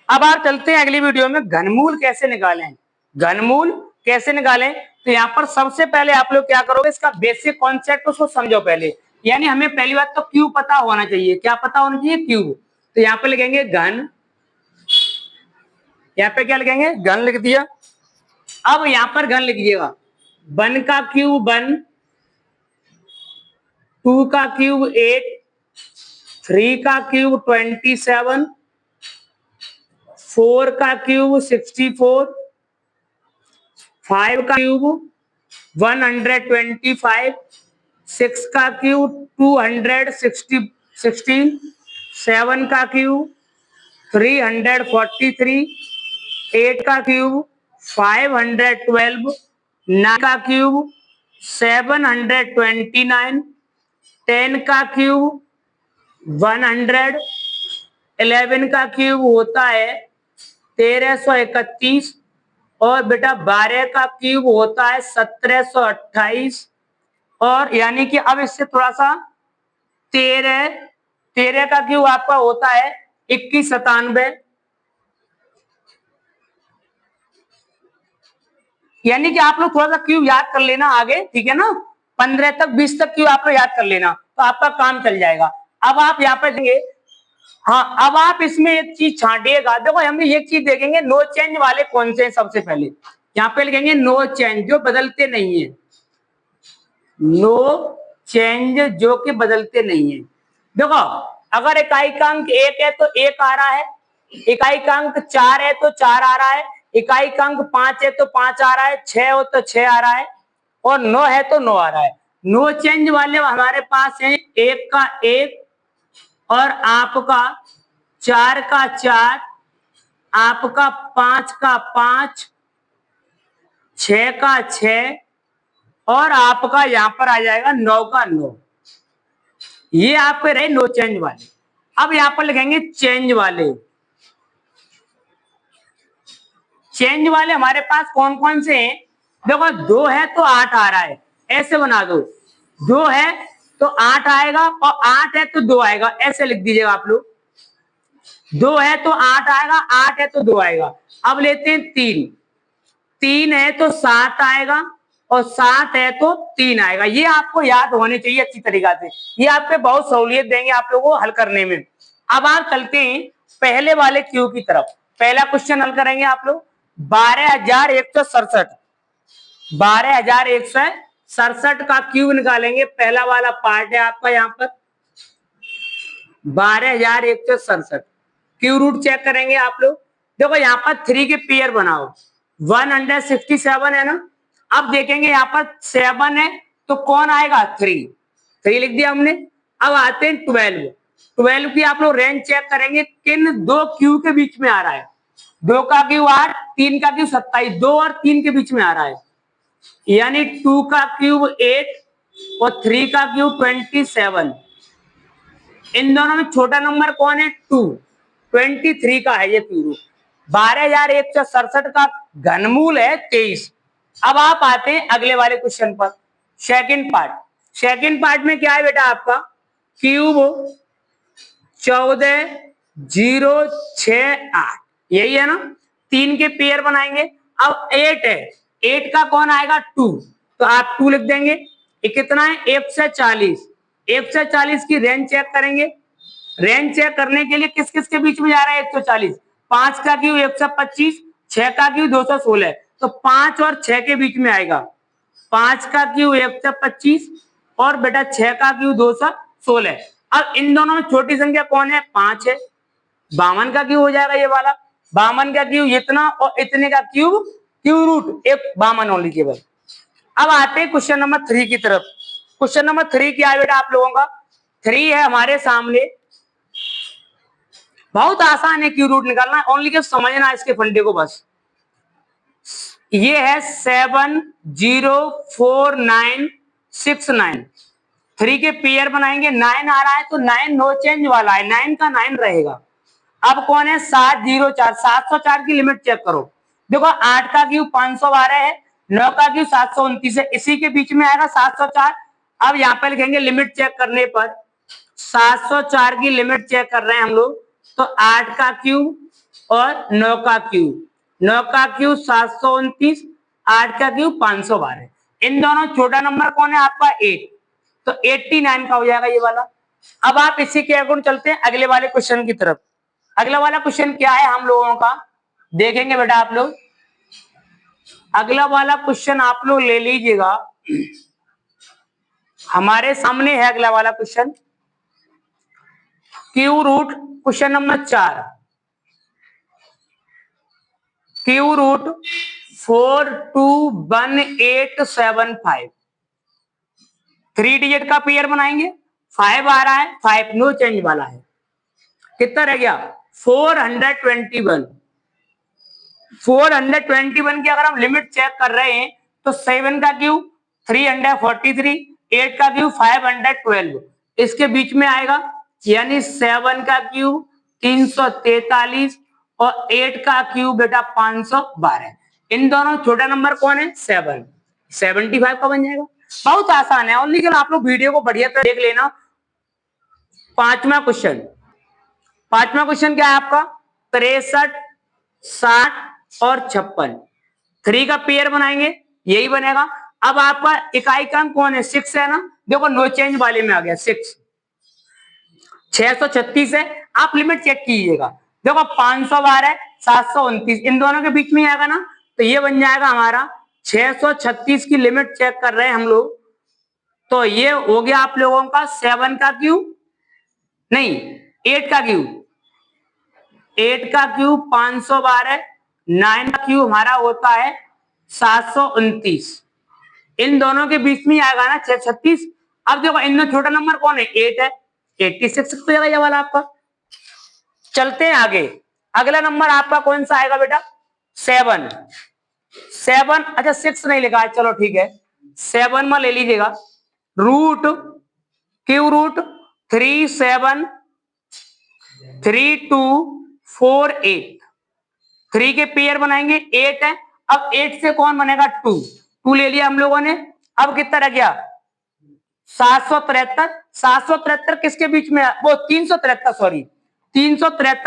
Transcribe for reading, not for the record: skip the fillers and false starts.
अब आप चलते हैं अगली वीडियो में, घनमूल कैसे निकालें। घनमूल कैसे निकालें, तो यहाँ पर सबसे पहले आप लोग क्या करोगे, इसका बेसिक कॉन्सेप्ट उसको समझो पहले। यानी हमें पहली बात तो क्यू पता होना चाहिए। क्या पता होना चाहिए? क्यू। तो यहाँ पे लिखेंगे घन, यहाँ पे क्या लिखेंगे? घन लिख दिया। अब यहाँ पर घन लिखिएगा, 1 का क्यूब 1, 2 का क्यूब 8, 3 का क्यूब 27, 4 का क्यूब 64, 5 का क्यूब 125, 6 का क्यूब 216, 7 का क्यूब 343, 8 का क्यूब 512, 9 का क्यूब 729, 10 का क्यूब 100, 11 का क्यूब होता है 1331, और बेटा 12 का क्यूब होता है 1728, और यानी कि अब इससे थोड़ा सा 13 का क्यूब आपका होता है 2197, यानी कि आप लोग थोड़ा सा क्यूब याद कर लेना आगे, ठीक है ना। 15 तक 20 तक क्यूब आप लोग याद कर लेना, तो आपका काम चल जाएगा। अब आप यहाँ पे देंगे, हाँ अब आप इसमें एक चीज छांटिएगा। देखो हम एक चीज देखेंगे, नो चेंज वाले कौन से हैं। सबसे पहले यहाँ पे लिखेंगे नो चेंज, जो बदलते नहीं है। नो चेंज जो कि बदलते नहीं है। देखो अगर इकाई का अंक 1 है तो 1 आ रहा है, इकाई का अंक 4 है तो 4 आ रहा है, इकाई का अंक 5 है तो 5 आ रहा है, 6 हो तो 6 आ रहा है, और 9 है तो 9 आ रहा है। नो चेंज वाले हमारे पास हैं 1 का 1, और आपका 4 का 4, आपका 5 का 5, 6 का 6, और आपका यहां पर आ जाएगा 9 का 9। ये आपके रहे नो चेंज वाले। अब यहां पर लिखेंगे चेंज वाले। चेंज वाले हमारे पास कौन कौन से हैं? देखो 2 है तो 8 आ रहा है, ऐसे बना दो। 2 है तो 8 आएगा, और 8 है तो 2 आएगा, ऐसे लिख दीजिएगा आप लोग। 2 है तो 8 आएगा, 8 है तो 2 आएगा। अब लेते हैं 3, 3 है तो 7 आएगा, और 7 है तो 3 आएगा। ये आपको याद होने चाहिए अच्छी तरीका से, ये आपको बहुत सहूलियत देंगे आप लोगों को हल करने में। अब आप चलते हैं पहले वाले क्यू की तरफ। पहला क्वेश्चन हल करेंगे आप लोग। 12,167, 12,167 का क्यूब निकालेंगे। पहला वाला पार्ट है आपका यहाँ पर 12,167। क्यू रूट चेक करेंगे आप लोग। देखो यहाँ पर 3 के पेयर बनाओ, 167 है ना। अब देखेंगे यहाँ पर 7 है तो कौन आएगा? 3, 3 लिख दिया हमने। अब आते हैं 12, 12 की आप लोग रेंज चेक करेंगे, किन दो क्यू के बीच में आ रहा है। 2 का क्यू 8, 3 का क्यू 27, 2 और 3 के बीच में आ रहा है, यानी 2 का क्यूब 8 और 3 का क्यूब 27। इन दोनों में छोटा नंबर कौन है? 2, 23 का है ये क्यूब। 12,167 का घनमूल है 23। अब आप आते हैं अगले वाले क्वेश्चन पर, सेकंड पार्ट। सेकंड पार्ट में क्या है बेटा आपका? क्यूब 14,068, यही है ना। 3 के पेयर बनाएंगे। अब 8 है, 8 का कौन आएगा? 2, तो आप 2 लिख देंगे। ये कितना है? 1 से 40, 1 से 40 की रेंज चेक करेंगे। रेंज चेक करने के लिए किस किस के बीच में जा रहा है? 140, 5 का क्यू 125, 6 का क्यू 216, तो 5 और 6 के बीच में आएगा। 5 का क्यू 125 और बेटा 6 का क्यू 216। अब इन दोनों में छोटी संख्या कौन है? 5 है। 52 का क्यू हो जाएगा ये वाला। 52 का क्यू इतना, और इतने का क्यू, क्यू रूट एक 52 हो लीजिए भाई। अब आते हैं क्वेश्चन नंबर 3 की तरफ। क्वेश्चन नंबर 3 क्या है बेटा आप लोगों का? 3 है हमारे सामने, बहुत आसान है क्यू रूट निकालना, ओनली के समझना इसके फंडे को बस। ये है 704969। 3 के पेयर बनाएंगे, 9 आ रहा है तो 9 नो चेंज वाला है, 9 का 9 रहेगा। अब कौन है? 704, 704 की लिमिट चेक करो। देखो 8 का क्यू 512 है, 9 का क्यू 729 है, इसी के बीच में आएगा 704। अब यहाँ पे लिखेंगे लिमिट चेक करने पर, 704 की लिमिट चेक कर रहे हैं हम लोग। तो 8 का क्यूब और 9 का क्यूब, 9 का क्यूब 729, 8 का क्यूब 512। इन दोनों छोटा नंबर कौन है आपका 8, तो 89 का हो जाएगा ये वाला। अब आप इसी के अकॉर्डिंग चलते हैं अगले वाले क्वेश्चन की तरफ। अगला वाला क्वेश्चन क्या है हम लोगों का, देखेंगे बेटा आप लोग। अगला वाला क्वेश्चन आप लोग ले लीजिएगा, हमारे सामने है अगला वाला question, cube root, question number 4, cube root 421875, 3 digit का पेयर बनाएंगे, 5 आ रहा है, 5 नो चेंज वाला है, कितना रह गया 421। 421 की अगर हम लिमिट चेक कर रहे हैं तो 7 का क्यूब 343, 8 का क्यूब 512, इसके बीच में आएगा, यानी 7 का क्यूब 343 और 8 का क्यूब बेटा 512। इन दोनों छोटा नंबर कौन है 7, 75 का बन जाएगा। बहुत आसान है, और लेकिन आप लोग वीडियो को बढ़िया तरह देख लेना। पांचवा क्वेश्चन, पांचवा क्वेश्चन क्या है आपका 63, 60 और 56, 3 का पेयर बनाएंगे, यही बनेगा। अब आपका इकाई क्रम कौन है 6 है ना, देखो नो चेंज वाले में आ गया 6, 636 है, आप लिमिट चेक कीजिएगा, देखो 512, 729, इन दोनों के बीच में आएगा ना, तो ये बन जाएगा हमारा 636 की लिमिट चेक कर रहे हैं हम लोग, तो ये हो गया आप लोगों का 7 का क्यूब, नहीं 8 का क्यूब, 8 का क्यूब 512, 9 का क्यूब हमारा होता है 729, इन दोनों के बीच में आएगा ना 636। अब देखो इनमें छोटा नंबर कौन है 8 है, 86 हो जाएगा ये वाला आपका। चलते हैं आगे, अगला नंबर आपका कौन सा आएगा बेटा 7, 7, अच्छा 6 नहीं लिखा है, चलो ठीक है 7 में ले लीजिएगा, रूट क्यू रूट 373248, 3 के पेयर बनाएंगे, 8 है, अब 8 से कौन बनेगा 2, 2 ले लिया हम लोगों ने, अब कितना रह गया 773, 773 किसके बीच में, वो 373, सॉरी 373